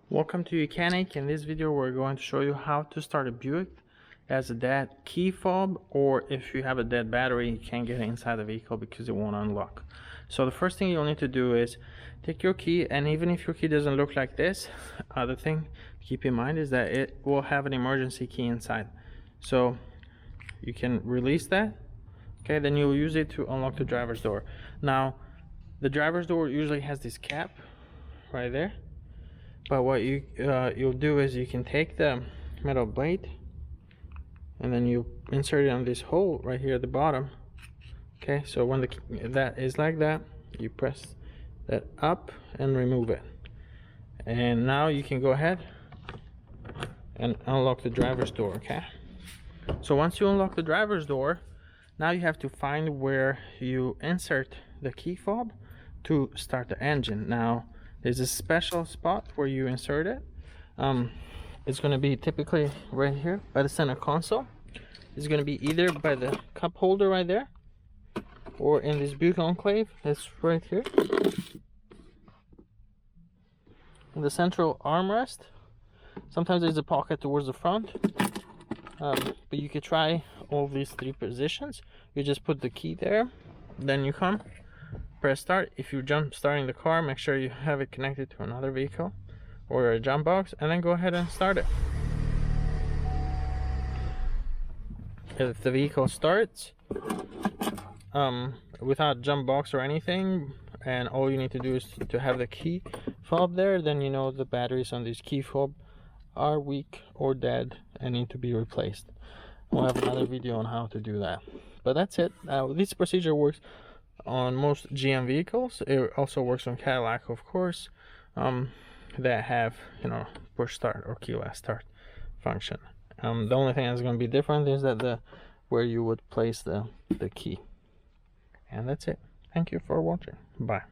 Welcome to YOUCANIC. In this video we're going to show you how to start a Buick as a dead key fob, or if you have a dead battery you can't get inside the vehicle because it won't unlock. So the first thing you'll need to do is take your key, and even if your key doesn't look like this, the thing to keep in mind is that it will have an emergency key inside. So you can release that, okay, then you'll use it to unlock the driver's door. Now the driver's door usually has this cap right there, but what you'll do is you can take the metal blade and then you insert it on this hole right here at the bottom. Okay, so when that is like that, you press that up and remove it, and now you can go ahead and unlock the driver's door. Okay, so once you unlock the driver's door, now you have to find where you insert the key fob to start the engine. Now there's a special spot where you insert it. It's going to be typically right here by the center console. It's going to be either by the cup holder right there, or in this Buick enclave that's right here, in the central armrest. Sometimes there's a pocket towards the front, but you could try all these three positions. You just put the key there, then you come press start. If you're jump starting the car, make sure you have it connected to another vehicle or a jump box, and then go ahead and start it. If the vehicle starts without jump box or anything, and all you need to do is to have the key fob there, then you know the batteries on this key fob are weak or dead and need to be replaced. We'll have another video on how to do that, but that's it. This procedure works on most GM vehicles. It also works on Cadillac, of course, that have, push start or keyless start function. The only thing that's going to be different is that where you would place the key. And that's it. Thank you for watching. Bye.